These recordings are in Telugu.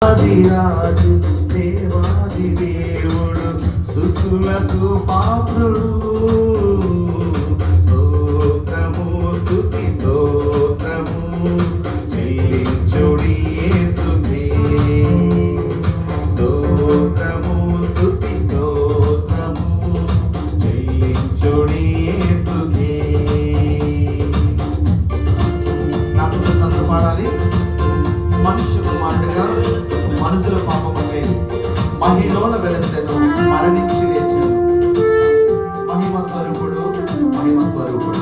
రాజు దేవాది దేవుడు స్తుతులకు పాత్రుడు. స్తోత్రము స్తుతి స్తోత్రము చెల్లించుడి యేసుకే. స్తోత్రము స్తుతి స్తోత్రము చెల్లించుడి యేసుకే. నాతో సంత పాడాలి. మనుష్య కుమారుడుగా మనుషుల పాపముకై మహిలోన వెలసెను, మరణించి లేచెను. మహిమ స్వరూపుడు, మహిమ స్వరూపుడు.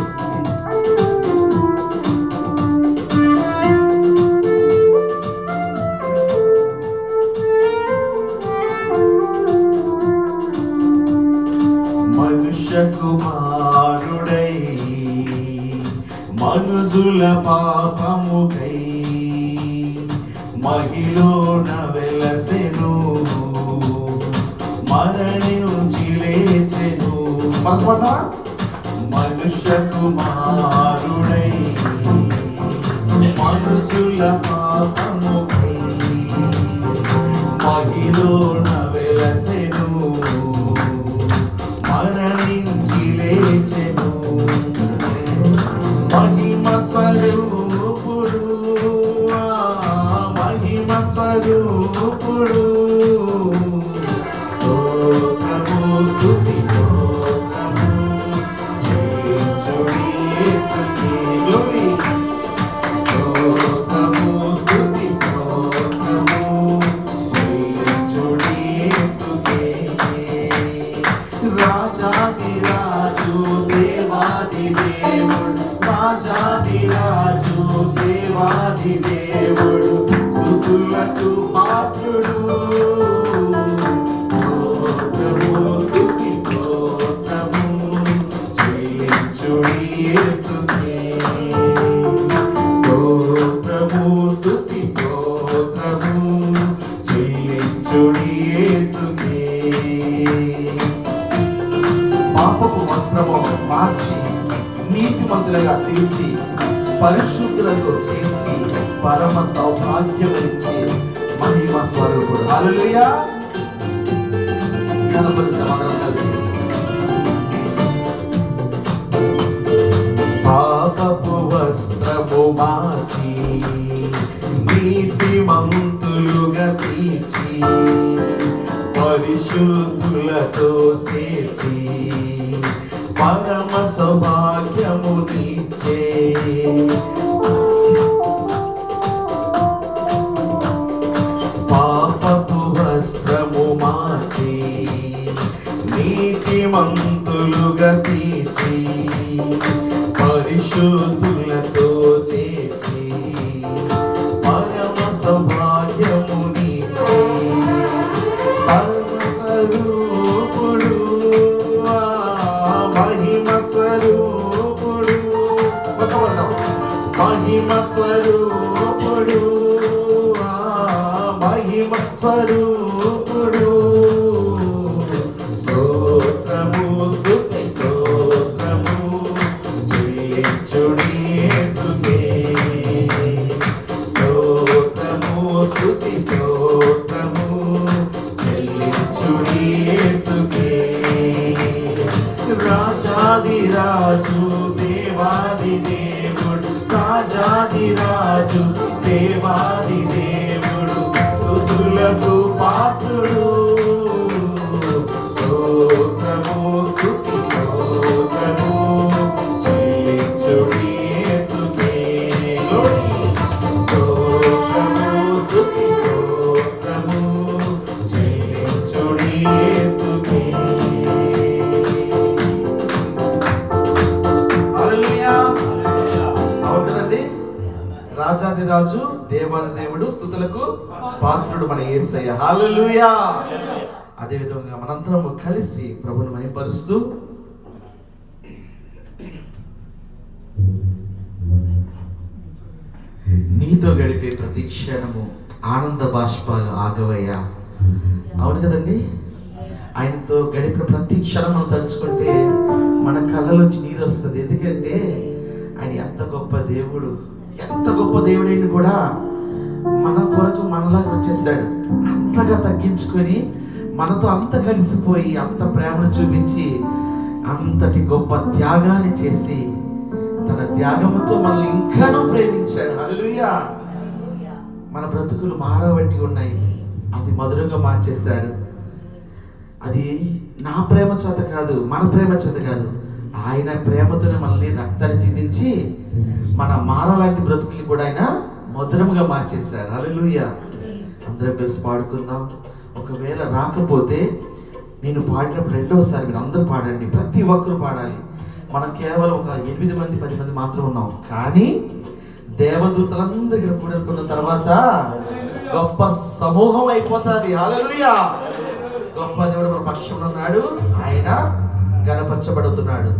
మనుష్య కుమారుడై మనుజుల పాపముకై మహిలోన వెలసెను, మరణించి లేచెను. మనుష్య కుమారుడై మనుషుల పాపముకై మహిలోన వెలసెను, మరణించి లేచెను. మహిమ స్వరూపుడు, మహిమ స్వరూపుడు. స్తోత్రము స్తుతి స్తోత్రము చెల్లించుడి యేసుకే. గ్లోరీ. స్తోత్రము స్తుతి స్తోత్రము చెల్లించుడి యేసుకే. రాజాది రాజు దేవాది దేవుడు, రాజాది రాజు దేవాది దేవుడు స్తుతులకు పాత్రుడు. స్తోత్రము స్తుతి స్తోత్రము చెల్లించుడి యేసుకే. స్తోత్రము స్తుతి స్తోత్రము చెల్లించుడి యేసుకే. పాపపు వస్త్రము మార్చి నీతిమంతులుగా తీర్చి పరిశుద్ధులతో చేర్చి పరమ సౌభాగ్యమిచ్చి మహిమ స్వరూపుడు. హల్లెలూయా. కనపడుతాం అందరం కలిసి. పాపపు వస్త్రము మార్చి నీతిమంతులుగా తీర్చి పరిశుద్ధులతో చేర్చి పరమ సౌభాగ్యమునిచ్చే. పాపపు వస్త్రము మార్చి నీతిమంతులుగా తీర్చి పరిశుద్ధులతో చేర్చి పరమ సౌభాగ్యమునిచ్చే. పరమ స్వరూపుడు, మహిమ స్వరూపుడు. మహిమ స్వరూపుడు, మహిమ స్వరూపుడు. స్తోత్రము స్తుతి స్తోత్రము చెల్లించుడి యేసుకే. స్తోత్రము స్తుతి స్తోత్రము చెల్లించుడి యేసుకే. రాజాది రాజు దేవాది దేవుడు, రాజాది రాజు దేవాది దేవుడు స్తుతులకు పాత్రుడు. స్తోత్రము స్తుతి స్తోత్రము చెల్లించుడి యేసుకే. స్తోత్రము స్తుతి స్తోత్రము చెల్లించుడి యేసుకే. అవును కదండి. రాజాది రాజు దేవాది దేవుడు స్తుతులకు పాత్రుడు మన యేసయ్య. హల్లెలూయా. అదే విధంగా మనందరం కలిసి ప్రభువుని మహిమపరుస్తూ నీతో గడిపే ప్రతి క్షణము ఆనంద బాష్పాలు ఆగవయ్యా. అవును కదండి. ఆయనతో గడిపిన ప్రతి క్షణం మనం తలుచుకుంటే మన కళ్ళలోంచి నీరు వస్తుంది. ఎందుకంటే ఆయన ఎంత గొప్ప దేవుడు, ఎంత గొప్ప దేవుడైనా కూడా మన కొరకు మనలాగా వచ్చేసి చేశాడు. అంతగా తగ్గించుకొని మనతో అంత కలిసిపోయి అంత ప్రేమను చూపించి అంతటి గొప్ప త్యాగాన్ని చేసి తన త్యాగముతో మనల్ని ఇంకానూ ప్రేమించాడు. హల్లెలూయా. మన బ్రతుకులు మారబట్టి ఉన్నాయి, అది మధురంగా మార్చేశాడు. అది నా ప్రేమ చేత కాదు, మన ప్రేమ చేత కాదు, ఆయన ప్రేమతోనే మనల్ని రక్తాన్ని చిందించి మన మారాలాంటి బ్రతుకుల్ని కూడా ఆయన మధురముగా మార్చేశాడు. హల్లెలూయా. అందరం కలిసి పాడుకుందాం. ఒకవేళ రాకపోతే నేను పాడినప్పుడు రెండవసారి మీరు అందరూ పాడండి, ప్రతి ఒక్కరు పాడాలి. మనం కేవలం ఒక 8 మంది 10 మంది మాత్రం ఉన్నాం, కానీ దేవదూతలందరూ ఇక్కడ కూడుకున్న తర్వాత గొప్ప సమూహం అయిపోతుంది. హల్లెలూయా. గొప్ప దేవుడు మన పక్షంలో ఉన్నాడు, ఆయన గణపరచబడుతున్నాడు.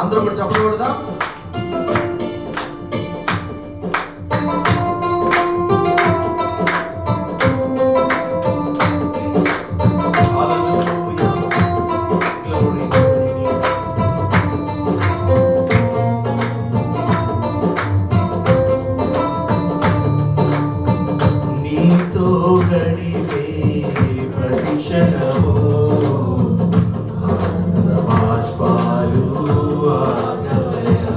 అందరం కూడా చప్పట్లు కొడదాం. నీతో గడిపే ప్రతి క్షణము ఆనంద బాష్పాలు ఆగవయా.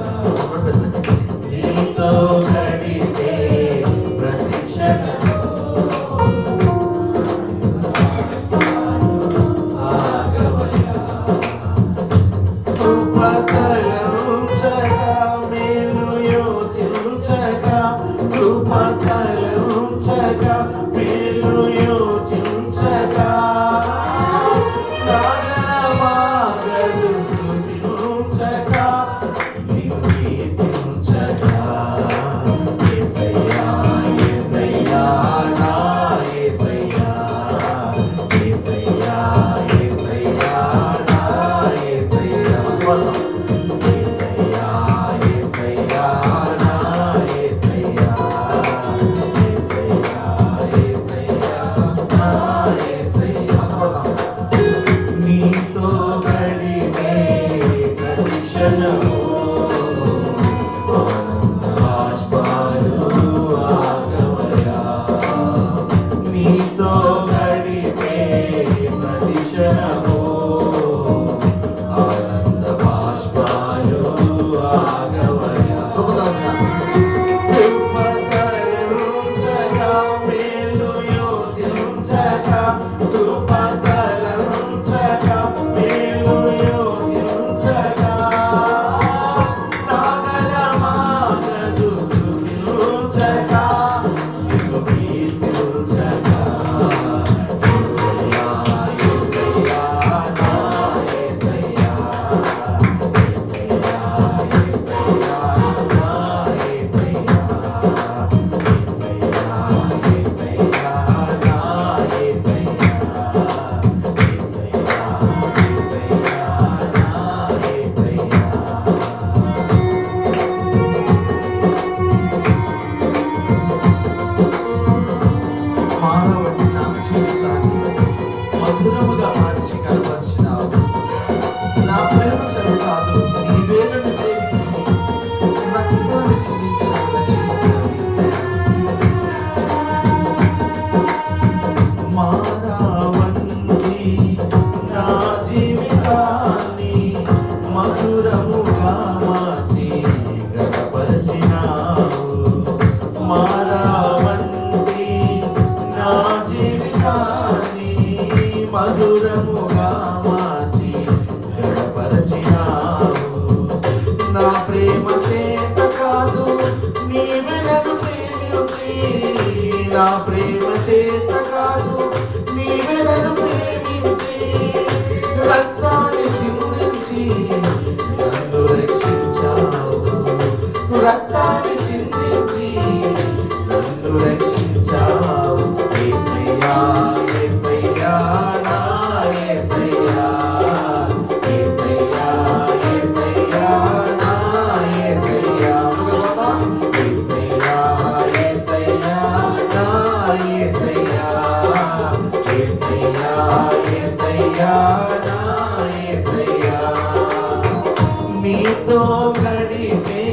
గడిపే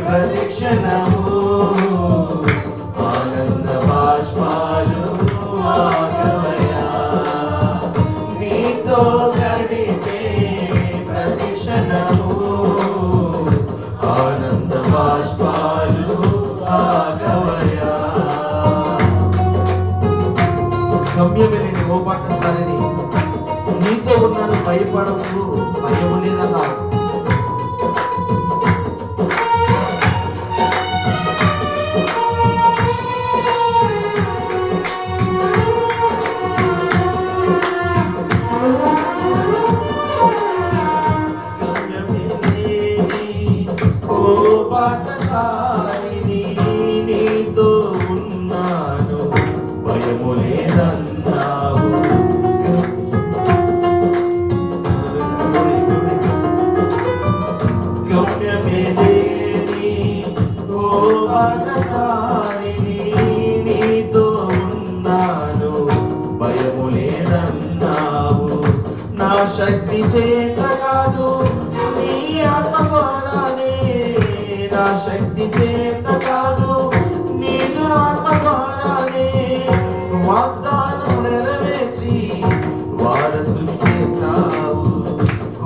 ప్రతిక్షణము ఆనంద బాష్పాలు ఆగవయా. నీతో గడిపే ప్రతిక్షణము ఆనంద బాష్పాలు ఆగవయా. గమ్యమేని ఓ బాటసారిని, నీతో ఉన్నాను భయపడవు, భయము లేదన్నాడు. బాటసారిని, నీతో ఉన్నాను భయము లేదన్నావు. గమ్యమే లేని ఓ బాటసారిని, నీతో ఉన్నాను భయము లేదన్నావు. నా శక్తి చేత కాదు, నీ ఆత్మ ద్వారానే. నా శక్తి చేత కాదు, నీదు ఆత్మ ద్వారానే. వాగ్దానం నెరవేర్చి వారసుని చేశావు.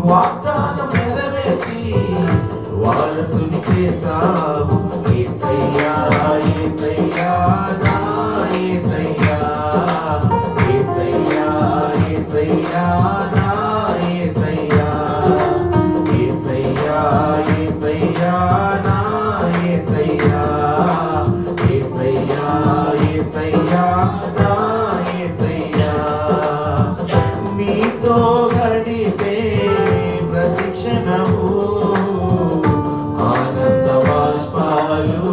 వాగ్దానం నెరవేర్చి వారసుని చేశావు. యేసయ్యా యేసయ్యా నా యేసయ్యా, యేసయ్యా యేసయ్యా నా యేసయ్యా, యేసయ్యా యేసయ్యా నా యేసయ్యా, యేసయ్యా యేసయ్యా నా యేసయ్యా. నీతో గడిపే ప్రతిక్షణము ఆనంద బాష్పాలు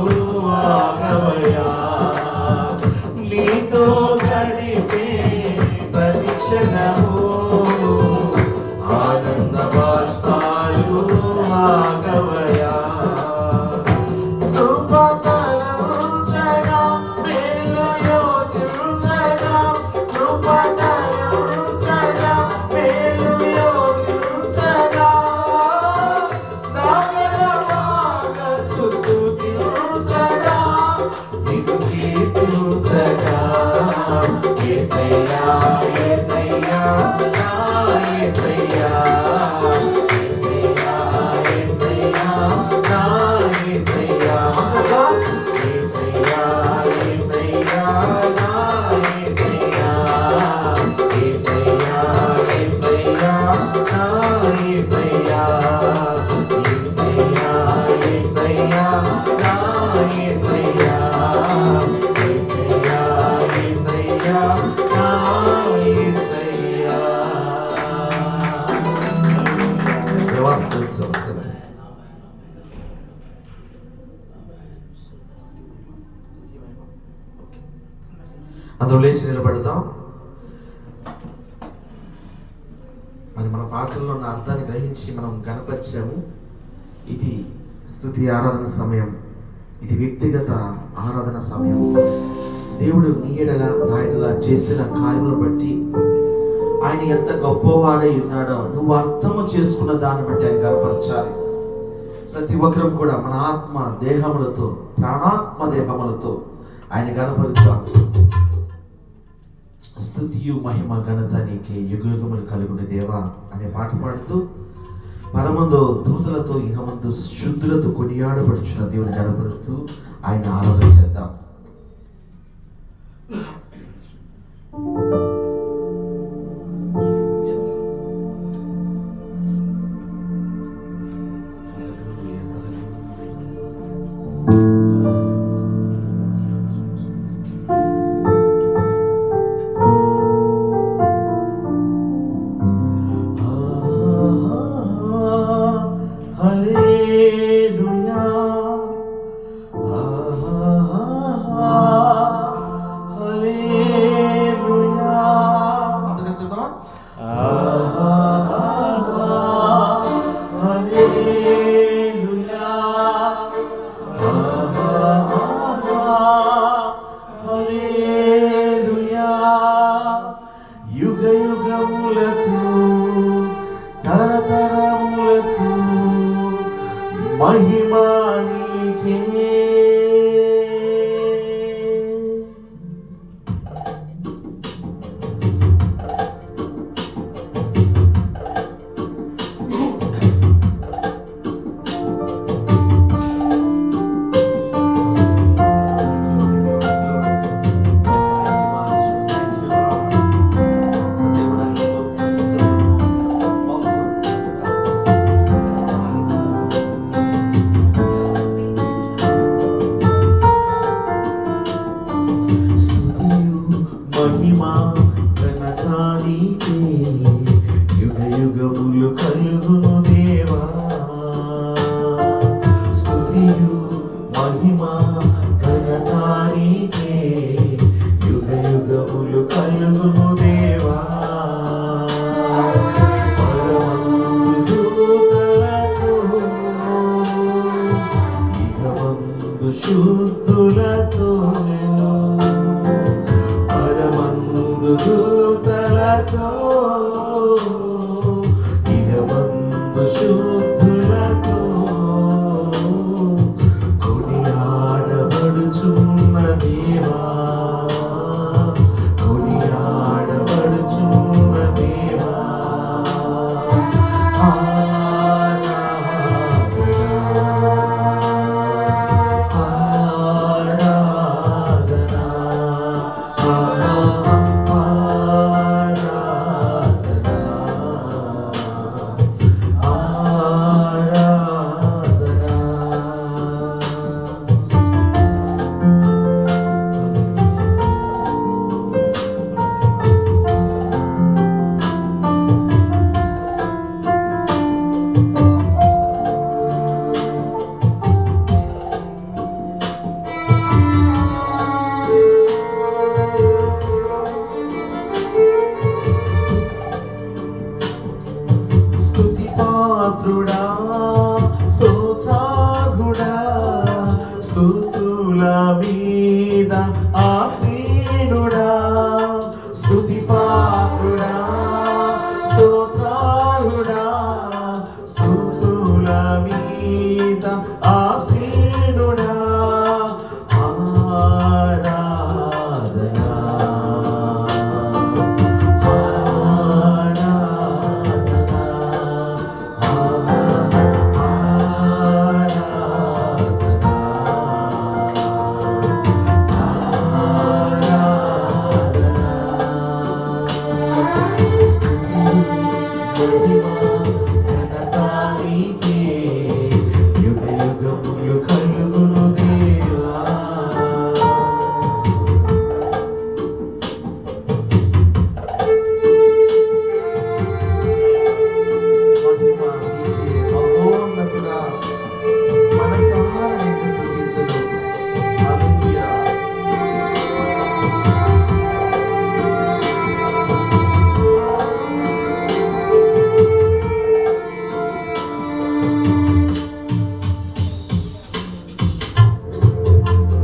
ఆగవయా. నీతో గడిపే ప్రతిక్షణము ఆనంద బాష్పాలు ఆగవయా. కృపతలంచగా మేలు యోచించగా, కృపతలంచగా మేలు యోచించగా, నాగరవాగతు స్తుతించగా, నిన్ను కీర్తించగా. యేసయ్యా యేసయ్యా నా యేసయ్యా, యేసయ్యా యేసయ్యా నా యేసయ్యా, యేసయ్యా యేసయ్యా నా యేసయ్యా, యేసయ్యా యేసయ్యా నా యేసయ్యా, యేసయ్యా యేసయ్యా నా యేసయ్యా, యేసయ్యా యేసయ్యా నా యేసయ్యా. దేవాస్తు అందరూ లేచి నిలబడతాం. మరి మన పాటల్లో ఉన్న అర్థాన్ని గ్రహించి మనం గణపరిచాము. ఇది స్తుతి ఆరాధన సమయం, ఇది వ్యక్తిగత ఆరాధన సమయం. దేవుడు నీ ఎడల నా ఎడల చేసిన కార్యములను బట్టి ఆయన ఎంత గొప్పవాడై ఉన్నాడో నువ్వు అర్థము చేసుకున్న దాన్ని బట్టి ఆయన గణపరచాలి. ప్రతి ఒక్కరం కూడా మన ఆత్మ దేహములతో, ప్రాణాత్మ దేహములతో ఆయన గణపరుచాలి. స్తుతియు మహిమ ఘనత నీకే యుగయుగములు కలుగుని దేవా అనే పాట పాడుతూ పరమందు దూతలతో ఇహమందు శుద్ధులతో కొనియాడబడుచున్న దేవుని గణపరుస్తూ ఆయన ఆరాధన చేద్దాం. Hallelujah. యుగములు కలుగును దేవా. స్తుతియు మహిమ ఘనత నీకే, యుగ యుగములు కలుగును దేవా. పరమందు దూతలతో ఇహమందు శుద్ధులతో, పరమందు దూతలతో ఇహమందు శుద్ధులతో కొనియాడబడుచున్న దేవా, కొనియాడబడుచున్న దేవా. స్తుతిపాత్రుడా, స్తోత్రార్హుడా, స్తుతుల మీద ఆసీనుడా. స్తుతిపాత్రుడా, స్తోత్రార్హుడా, స్తుతుల మీద ఆసీనుడా.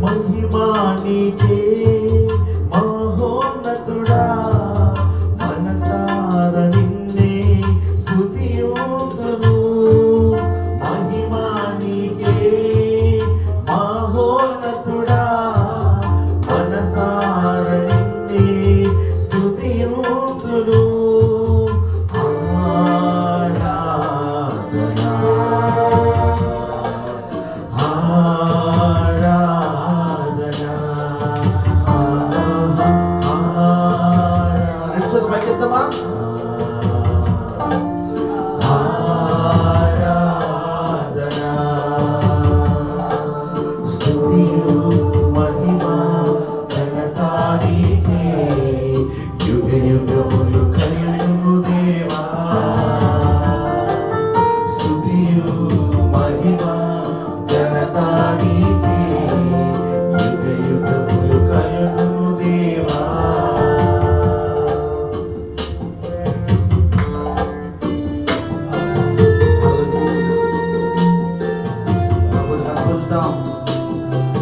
మహిమానికే మహోన్నతుడా, మనసార నిన్నే స్తుతియుతును. మహిమానికే మహోన్నతుడా, మనసార నిన్నే స్తుతియుతును.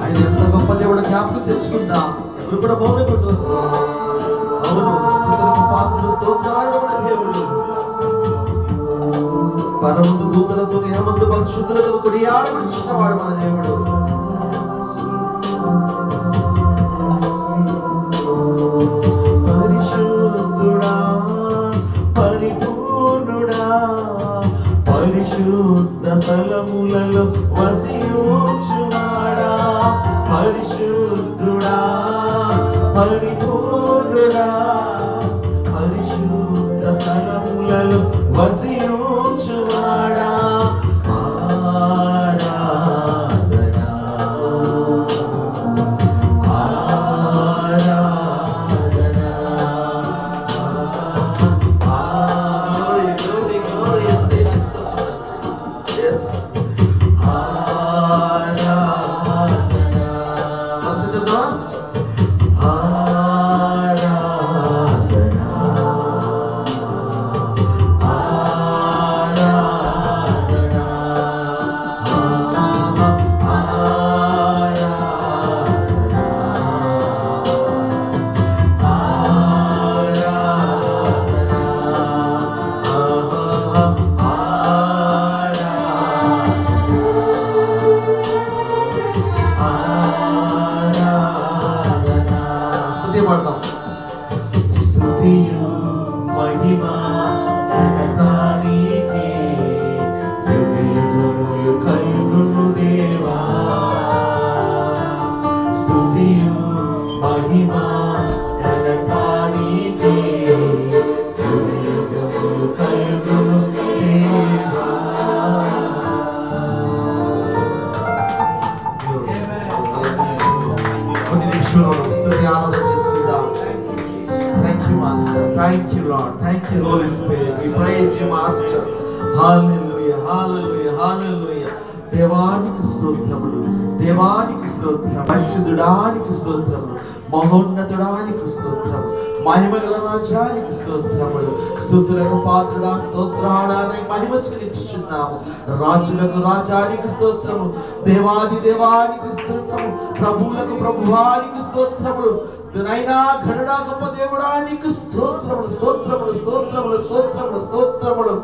ఆయన ఎంత గొప్ప దేవుడు జ్ఞాపకం తెచ్చుకుందాం. ఎవరు కూడా మౌనపడ్డు. అవును, స్తుతులకు పాత్రుడు, స్తోత్రార్హుడు దేవుడు. పరమందు దూతలతో ఇహమందు పరిశుద్ధులతో కొనియాడబడుచున్న వాడు మన దేవుడు. పరిశుద్ధుడా, పరిపూర్ణుడా, పరిశుద్ధ స్థలములలో వసించువాడా. పరిశుద్ధుడా, పరిపూర్ణుడా, పరిశుద్ధ స్థలములలో వసించువాడా. Glory, glory, glory. కొన్ని నిమిషాలు స్తుతి ఆరాధన చేసుకుందాం. Thank you, Master. Thank you, Lord. Thank you, Holy Spirit. We praise you, Master. Hallelujah, hallelujah, hallelujah. దేవానికి స్తోత్రములు, దేవానికి స్తోత్రం, పరిశుద్ధుడానికి స్తోత్రములు, మహోన్నతుడానికి స్తోత్రము, మహిమగల రాజ్యానికి స్తోత్రములు. స్తుతులకు పాత్రుడా స్తోత్రాడానికి మహిమ చెల్లించుచున్నాము. రాజులకు రాజానికి స్తోత్రము, దేవాది దేవానికి స్తోత్రము, ప్రభువులకు ప్రభువానికి స్తోత్రములు. నైనా ఘనుడా గొప్ప దేవుడానికి స్తోత్రములు, స్తోత్రములు, స్తోత్రములు, స్తోత్రములు, స్తోత్రములు.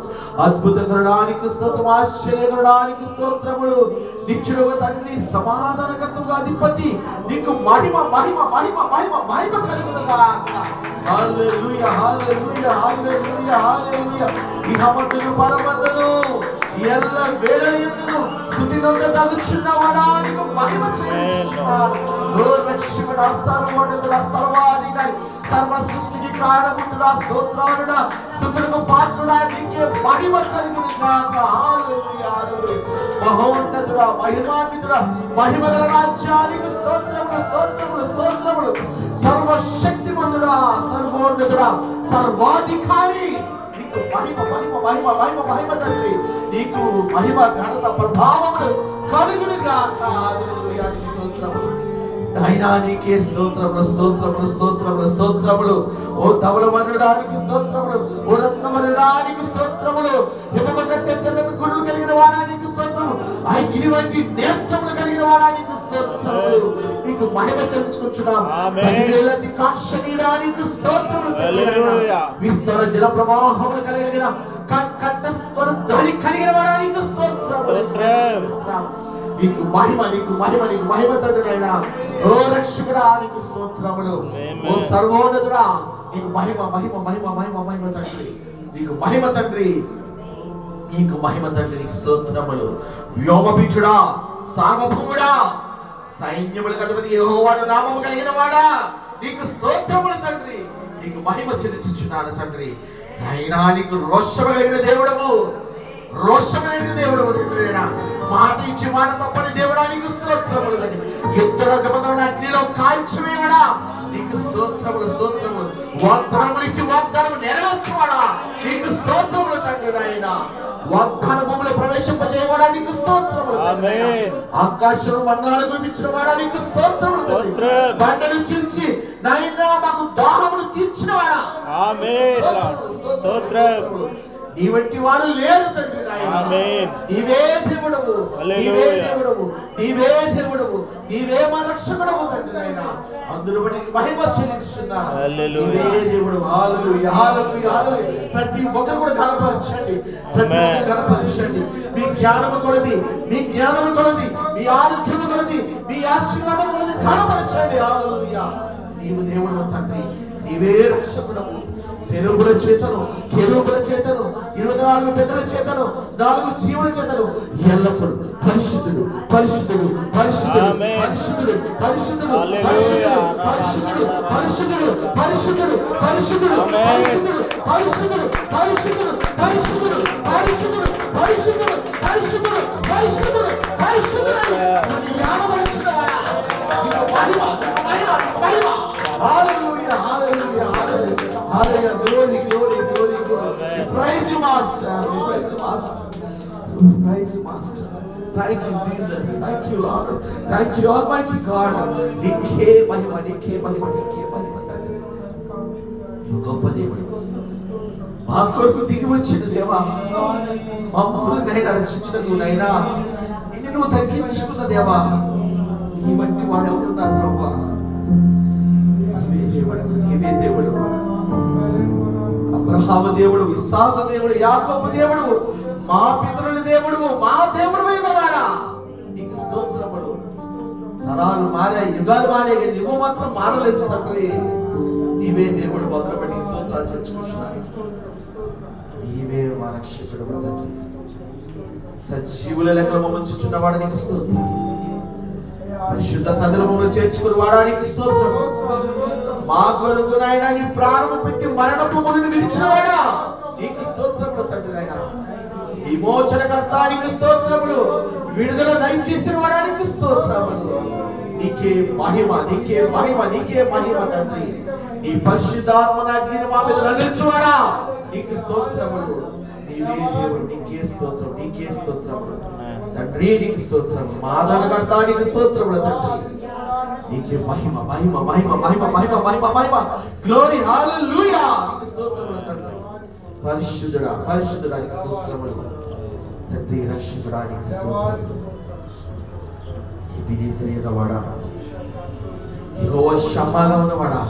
అద్భుత కరుడానికి స్తోత్రం, ఆశ్చర్యకరుడానికి స్తోత్రములు. నిత్యుడుగా తండ్రి, సమాధానకర్తగా అధిపతి, నీకు మహిమ మహిమ మహిమ మహిమ మహిమ కలుగునుగాక. హల్లెలూయా, హల్లెలూయా, హల్లెలూయా, హల్లెలూయా. ఇహమందును పరమందును ఎల్ల వేళయందును స్తుతి నొందదగుచున్నవాడా నీకు మహిమ చెల్లించుచున్నాను. ఓ రక్షకుడా, సర్వోన్నతుడా, సర్వాధికారి, సర్వ సృష్టికి కారణముందుడా, స్తోత్రాలుడా, స్తుతులకు పాత్రుడా, నీకే మహిమ కలుగునుగాక. హల్లెలూయా, హల్లెలూయా. మహోన్నతుడా, మహిమాన్వితుడా, మహిమగల రాజ్యానికి స్తోత్రములు, స్తోత్రములు, స్తోత్రములు. సర్వశక్తిమంతుడా, సర్వోన్నతుడా, సర్వాధికారి, నీకు మహిమ మహిమ మహిమ మహిమ మహిమ తండ్రి, నీకు మహిమ ఘనత ప్రభావములు కలుగునుగాక. హల్లెలూయా, స్తోత్రములు. నాయనా నీకే స్తోత్రములు, స్తోత్రములు, స్తోత్రములు, స్తోత్రములు. ఓ ధవళవనుడానికి స్తోత్రములు, ఓ రత్నవనుడానికి స్తోత్రములు. హిమమ కంటే తెల్లని గురులు కలిగిన వారానికి స్తోత్రము, అగ్ని వంటి నేత్రములు కలిగిన వారానికి స్తోత్రములు. నీకు మహిమ చెల్లించుకుంటున్నాం. పదివేలది కాక్షణీయడానికి స్తోత్రములు. విస్తర జల ప్రవాహములు కలిగిన కంఠస్వర ధ్వని కలిగిన వారానికి స్తోత్రములు. నీకు మహిమ, నీకు మహిమ, నీకు మహిమ తండ్రినైనా. ఓ రక్షకుడా, నీకు స్తోత్రములు. ఓ సర్వోన్నతుడా, నీకు మహిమ మహిమ మహిమ మహిమ మహిమ తండ్రి, నీకు మహిమ తండ్రి, నీకు మహిమ తండ్రి, నీకు స్తోత్రములు. వ్యోమపీఠుడా, సార్వభౌముడా, సైన్యములకు అధిపతి యెహోవాను నామము కలిగిన వాడా, నీకు స్తోత్రములు తండ్రి, నీకు మహిమ చెల్లించుచున్నాను తండ్రి. నాయనా నీకు రోషము కలిగిన దేవుడవు, రోషము కలిగిన దేవుడవు తండ్రినైనా. మాట ఇచ్చి మాట తప్పని దేవుడా, నీకు స్తోత్రములు తండ్రి. ఇద్దరు అగ్నిలో కాల్చివేయడా, నీకు స్తోత్రములు, స్తోత్రములు. వాగ్దానములు ఇచ్చి వాగ్దానము నెరవేర్చువాడా, నీకు స్తోత్రములు తండ్రి నాయన. వాగ్దాన భూమిలో ప్రవేశింపజేయవాడా, నీకు స్తోత్రములు. ఆకాశం మన్నాలు కురిపించిన వాడా, నీకు స్తోత్రములు. బండలు చీల్చి నాయనా మాకు దాహమును తీర్చిన వాడా, స్తోత్రములు. నీ వంటి వారు లేరు తండ్రి నాయనా. నీవే దేవుడవు, నీవే దేవుడవు, నీవే దేవుడవు, నీవే మా రక్షకుడవు తండ్రి నాయనా. అందులో బట్టి మహిమ చెల్లించుచున్నాను. నీవే దేవుడు. హల్లెలూయా, హల్లెలూయా, హల్లెలూయా. ప్రతి ఒక్కరు కూడా ఘనపరచండి, ప్రతి ఒక్కరు ఘనపరచండి. మీ జ్ఞానము కొలది, మీ జ్ఞానము కొలది, మీ ఆరోగ్యము కొలది, మీ ఆశీర్వాదం కొలది ఘనపరచండి. హల్లెలూయా. నీవు దేవుడు తండ్రి, నీవే రక్షకుడవు. సెరువుల చేతను, కెరూబుల చేతను, 24 పెద్దల చేతను, 4 జీవుల చేతను ఎల్లప్పుడూ పరిశుద్ధుడు, పరిశుద్ధుడు, పరిశుద్ధుడు, పరిశుద్ధుడు, పరిశుద్ధుడు, పరిశుద్ధుడు, పరిశుద్ధుడు, పరిశుద్ధుడు, పరిశుద్ధుడు, పరిశుద్ధుడు, పరిశుద్ధుడు, పరిశుద్ధుడు, పరిశుద్ధుడు, పరిశుద్ధుడు, పరిశుద్ధుడు, పరిశుద్ధుడు, పరిశుద్ధుడు, పరిశుద్ధుడు, పరిశుద్ధుడు. జ్ఞానపరిచినవాడా, నీకు మహిమ, మహిమ, మహిమ. హల్లెలూయా, hallelujah, hallelujah. Hallelujah, glory, glory, glory, glory. We praise you, Master. We praise you, Master. We praise you, Master. Thank you, Jesus. Thank you, Lord. Thank you, Almighty God. నీకే మహిమ, నీకే మహిమ, నీకే మహిమ తండ్రి. నువ్వు గొప్ప దేవుడు. మా కొరకు దిగి వచ్చిన దేవా, మమ్మల్ని నైనా రక్షించినకు నైనా నిన్ను నువ్వు తగ్గించుకున్న దేవా, నీ వంటి వాడు ఎవరున్నారు ప్రభా? నీవే దేవుడు, నీవే దేవుడు. అబ్రహాము దేవుడు, ఇస్సాకు దేవుడు, యాకోబు దేవుడు, మా పితరుల దేవుడు, మా దేవుడు అయినవాడా, నీకు స్తోత్రములు. తరాలు మారాయి, యుగాలు మారాయి, కానీ యుగం మాత్రం మారలేదు తండ్రి. నీవే దేవుడు. మొదలుపెట్టి స్తోత్రాలు చెల్లించుకుంటున్నాను. నీవే మా రక్షకుడు తండ్రి. సజీవుల లెక్కల మమ్మల్ని చూచున్నవాడు, నీకు స్తోత్రం. పరిశుద్ధ సందర్భంలో చేర్చుకుని వాడానికి స్తోత్రం. మా కొరకు నాయన నీ ప్రాణము పెట్టి మరణపు ముడిని విడిచిన వాడా, నీకు స్తోత్రములు తండ్రి. విమోచనకర్తానికి స్తోత్రములు, విడుదల దయచేసిన వాడానికి స్తోత్రములు. నీకే మహిమ, నీకే మహిమ, నీకే మహిమ తండ్రి. నీ పరిశుద్ధాత్మన అగ్నిని మా మీద రగిల్చువాడా, నీకు స్తోత్రములు. నీవే దేవుడు, నీకే స్తోత్రం, నీకే స్తోత్రములు తండ్రి, నీకు స్తోత్రములు. మా ఆదరణకర్తానికి స్తోత్రములు తండ్రి. నీకే మహిమ, మహిమ, మహిమ, మహిమ, మహిమ, మహిమ, మహిమ, గ్లోరీ, హల్లెలూయా. నీకు స్తోత్రములు తండ్రి. పరిశుద్ధుడా, పరిశుద్ధుడా, నీకు స్తోత్రములు తండ్రి. రక్షకుడా, నీకు స్తోత్రములు. ఎబెనేజర్ అయినవాడా, యెహోవా షమ్మాగా ఉన్నవాడా,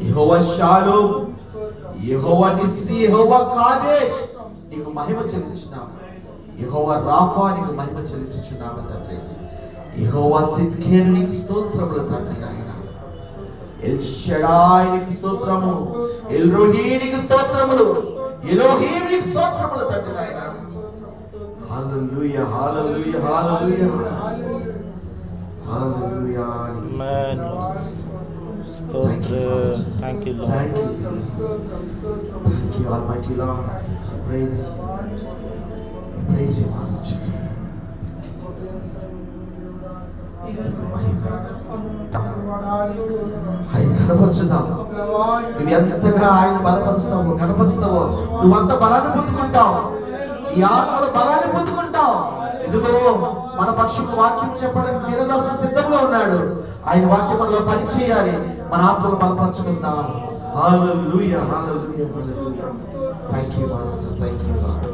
యెహోవా షాలోమ్, యెహోవా నిస్సి, యెహోవా కాదేష్, నీకు మహిమ చెల్లించున్నాము. యెహోవా రాఫా, నీకు మహిమ చెల్లించుచున్నాము తండ్రి. యెహోవా సిద్కేను, నీకు స్తోత్రములు తండ్రి. నాయన ఎల్ షడాయ్, నీకు స్తోత్రము. ఎల్ రోహీ, నీకు స్తోత్రములు. ఎలోహీం, నీకు స్తోత్రములు తండ్రి. నాయన హల్లెలూయా, hallelujah, hallelujah, hallelujah. Thank you, Lord. Thank you, Jesus. Thank you, Almighty Lord. I praise you. I praise you, Master. ఆయన కనపరుచుదాం. నువ్వు ఎంతగా ఆయన బలపరుస్తావో, కనపరుస్తావో, నువ్వంత బలాన్ని పొందుకుంటావు. ఈ ఆత్మలో బలాన్ని పొందుకుంటావు. ఇదిగో మన పక్షుకు వాక్యం చెప్పడానికి దీనదాసుడు సిద్ధంగా ఉన్నాడు. ఆయన వాక్యం మనలో పని చేయాలి. మన ఆత్మను బలపరుచుకుందాం. Hallelujah, hallelujah, hallelujah. Thank you master, thank you lord.